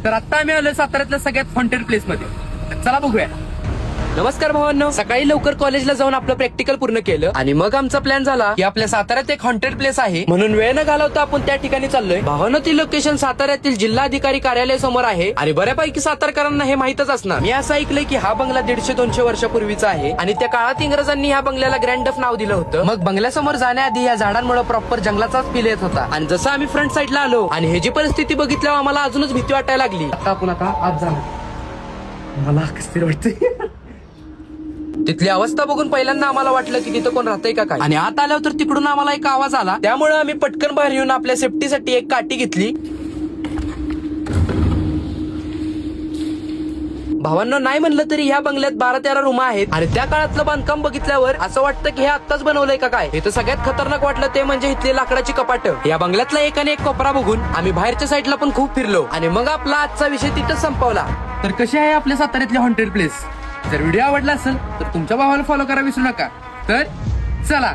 तर आता आम्ही आलोय साताऱ्यातल्या सगळ्यात हॉन्टेड प्लेस मध्ये. चला बघूया. नमस्कार भावांनो, सकाळी लवकर कॉलेजला जाऊन आपलं प्रॅक्टिकल पूर्ण केलं आणि मग आमचा प्लॅन झाला की आपल्या साताऱ्यात एक हॉन्टेड प्लेस आहे म्हणून वेळ न घालवता आपण त्या ठिकाणी चाललोय. भावांनो, ती लोकेशन साताऱ्यातील जिल्हाधिकारी कार्यालय समोर आहे आणि बऱ्यापैकी सातारकरांना हे माहितच असणार. मी असं ऐकलंय की हा बंगला 150-200 वर्षापूर्वीचा आहे आणि त्या काळात इंग्रजांनी ह्या बंगल्याला ग्रँड डफ नाव दिलं होतं. मग बंगल्यासमोर जाण्याआधी या झाडांमुळे प्रॉपर जंगलाचाच फील येत होता आणि जसं आम्ही फ्रंट साईडला आलो आणि ह्याची परिस्थिती बघितल्यावर आम्हाला अजूनच भीती वाटायला लागली. आता आपण आत जाणार. मला कसं वाटतंय. तिथली अवस्था बघून पहिल्यांदा आम्हाला वाटलं की तिथं कोण राहतंय का काय आणि आत आल्यावर तर तिकडून आम्हाला एक आवाज आला. त्यामुळे आम्ही पटकन बाहेर येऊन आपल्या सेफ्टीसाठी एक काठी घेतली. भावांनो, नाही म्हणलं तरी ह्या बंगल्यात 12-13 रूम आहेत आणि त्या काळातलं बांधकाम बघितल्यावर असं वाटतं की हे आत्ताच बनवलंय का काय. हे तर सगळ्यात खतरनाक वाटलं ते म्हणजे इथली लाकडाची कपाट. या बंगल्यातला एक आणि एक कोपरा बघून आम्ही बाहेरच्या साईडला पण खूप फिरलो आणि मग आपला आजचा विषय तिथं संपवला. तर कशी आहे आपल्या साताऱ्यातली हॉन्टेड प्लेस? जर व्हिडिओ आवडला असेल तर तुमच्या भावाला फॉलो करा विसरू नका. तर चला.